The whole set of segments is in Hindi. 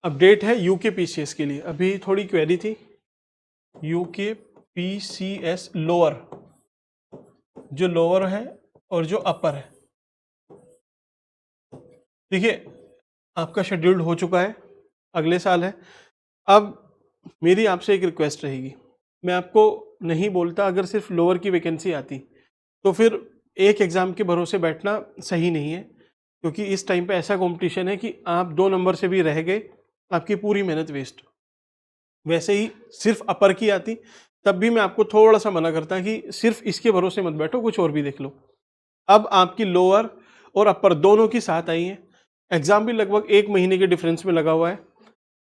अपडेट है यूके पीसीएस के लिए। अभी थोड़ी क्वेरी थी, यूके पीसीएस लोअर, जो लोअर है और जो अपर है। देखिए आपका शेड्यूल्ड हो चुका है, अगले साल है। अब मेरी आपसे एक रिक्वेस्ट रहेगी, मैं आपको नहीं बोलता अगर सिर्फ लोअर की वैकेंसी आती तो फिर एक एग्ज़ाम के भरोसे बैठना सही नहीं है, क्योंकि इस टाइम पे ऐसा कंपटीशन है कि आप 2 नंबर से भी रह गए, आपकी पूरी मेहनत वेस्ट। वैसे ही सिर्फ अपर की आती तब भी मैं आपको थोड़ा सा मना करता कि सिर्फ इसके भरोसे मत बैठो, कुछ और भी देख लो। अब आपकी लोअर और अपर दोनों की साथ आई है, एग्जाम भी लगभग 1 महीने के डिफरेंस में लगा हुआ है।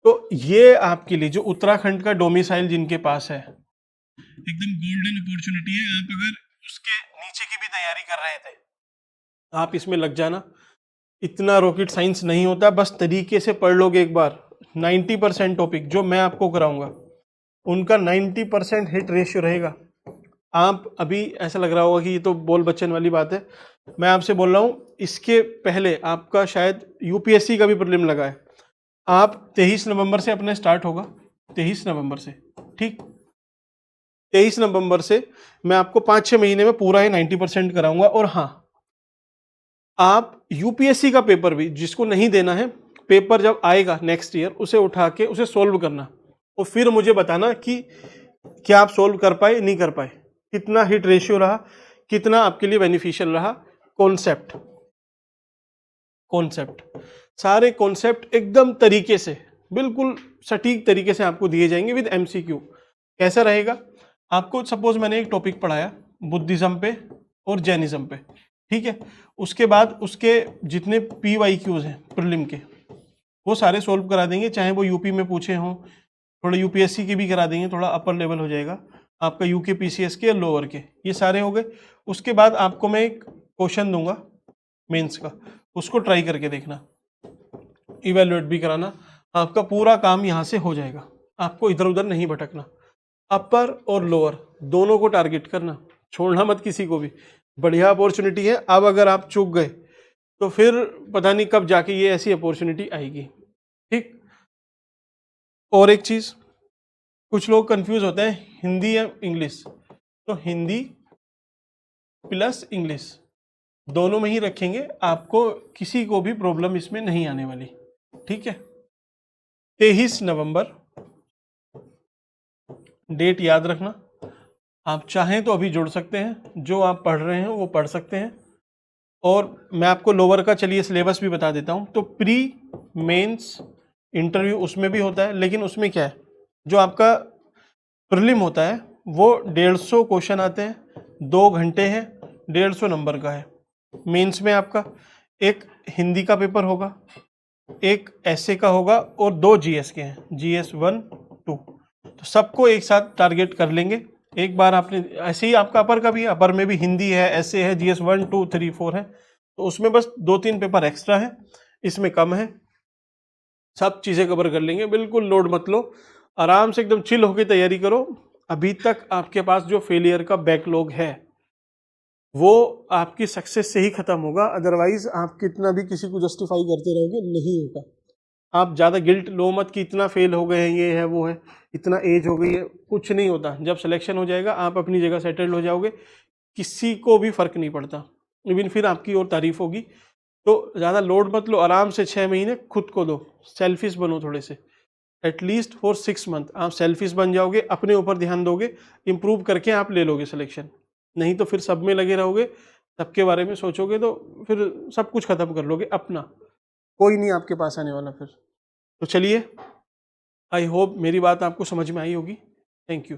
तो ये आपके लिए जो उत्तराखंड का डोमिसाइल जिनके पास है, एकदम गोल्डन अपॉर्चुनिटी है। आप अगर उसके नीचे की भी तैयारी कर रहे थे, आप इसमें लग जाना। इतना रॉकेट साइंस नहीं होता, बस तरीके से पढ़ लोगे एक बार। 90% टॉपिक जो मैं आपको कराऊंगा उनका 90% हिट रेशियो रहेगा। आप अभी ऐसा लग रहा होगा कि ये तो बोल बच्चन वाली बात है, मैं आपसे बोल रहा हूँ इसके पहले आपका शायद यूपीएससी का भी प्रीलिम लगा है। आप 23 नवंबर से अपने स्टार्ट होगा, 23 नवंबर से, ठीक, 23 नवंबर से मैं आपको 5-6 महीने में पूरा ही 90% कराऊंगा। और हाँ, आप यूपीएससी का पेपर भी जिसको नहीं देना है, पेपर जब आएगा नेक्स्ट ईयर उसे उठा के उसे सोल्व करना और फिर मुझे बताना कि क्या आप सोल्व कर पाए, नहीं कर पाए, कितना हिट रेशियो रहा, कितना आपके लिए बेनिफिशियल रहा। कॉन्सेप्ट कॉन्सेप्ट सारे कॉन्सेप्ट एकदम तरीके से, बिल्कुल सटीक तरीके से आपको दिए जाएंगे विद एमसीक्यू। कैसा रहेगा, आपको सपोज मैंने एक टॉपिक पढ़ाया बुद्धिज्म पे और जैनिज्म पे, ठीक है, उसके बाद उसके जितने PYQs हैं प्रीलिम के वो सारे सोल्व करा देंगे, चाहे वो यूपी में पूछे हों, थोड़ा यूपीएससी के भी करा देंगे, थोड़ा अपर लेवल हो जाएगा आपका यूके पीसीएस के, लोअर के, ये सारे हो गए। उसके बाद आपको मैं एक क्वेश्चन दूंगा मेंस का, उसको ट्राई करके देखना, इवेलुएट भी कराना, आपका पूरा काम यहाँ से हो जाएगा, आपको इधर उधर नहीं भटकना। अपर और लोअर दोनों को टारगेट करना, छोड़ना मत किसी को भी। बढ़िया अपॉर्चुनिटी है, अब अगर आप चूक गए तो फिर पता नहीं कब जाके ये ऐसी अपॉर्चुनिटी आएगी, ठीक। और एक चीज, कुछ लोग कंफ्यूज होते हैं हिंदी या इंग्लिश, तो हिंदी प्लस इंग्लिश दोनों में ही रखेंगे, आपको किसी को भी प्रॉब्लम इसमें नहीं आने वाली, ठीक है। 23 नवंबर डेट याद रखना, आप चाहें तो अभी जुड़ सकते हैं, जो आप पढ़ रहे हैं वो पढ़ सकते हैं। और मैं आपको लोअर का चलिए सिलेबस भी बता देता हूं। तो प्री मेंस इंटरव्यू उसमें भी होता है, लेकिन उसमें क्या है, जो आपका प्रीलिम होता है वो 150 क्वेश्चन आते हैं, 2 घंटे हैं, 150 नंबर का है। मेंस में आपका एक हिंदी का पेपर होगा, एक ऐसे का होगा और 2 जीएस के हैं, GS 1, 2। तो सबको एक साथ टारगेट कर लेंगे एक बार आपने। ऐसे ही आपका अपर का भी है, अपर में भी हिंदी है, ऐसे है, GS 1, 2, 3, 4 है, तो उसमें बस 2-3 पेपर एक्स्ट्रा है, इसमें कम है। सब चीज़ें कवर कर लेंगे, बिल्कुल लोड मत लो, आराम से एकदम चिल होकर तैयारी करो। अभी तक आपके पास जो फेलियर का बैकलॉग है वो आपकी सक्सेस से ही खत्म होगा, अदरवाइज आप कितना भी किसी को जस्टिफाई करते रहोगे नहीं होगा। आप ज़्यादा गिल्ट लो मत कि इतना फेल हो गए हैं, ये है वो है, इतना एज हो गई है, कुछ नहीं होता। जब सिलेक्शन हो जाएगा आप अपनी जगह सेटल्ड हो जाओगे, किसी को भी फर्क नहीं पड़ता, इवन फिर आपकी और तारीफ होगी। तो ज़्यादा लोड मत लो, आराम से 6 महीने खुद को दो, सेल्फिश बनो थोड़े से, एटलीस्ट फॉर 6 मंथ आप सेल्फिश बन जाओगे, अपने ऊपर ध्यान दोगे, इंप्रूव करके आप ले लोगे सिलेक्शन। नहीं तो फिर सब में लगे रहोगे, सबके बारे में सोचोगे तो फिर सब कुछ खत्म कर लोगे अपना, कोई नहीं आपके पास आने वाला फिर। तो चलिए, आई होप मेरी बात आपको समझ में आई होगी। Thank you.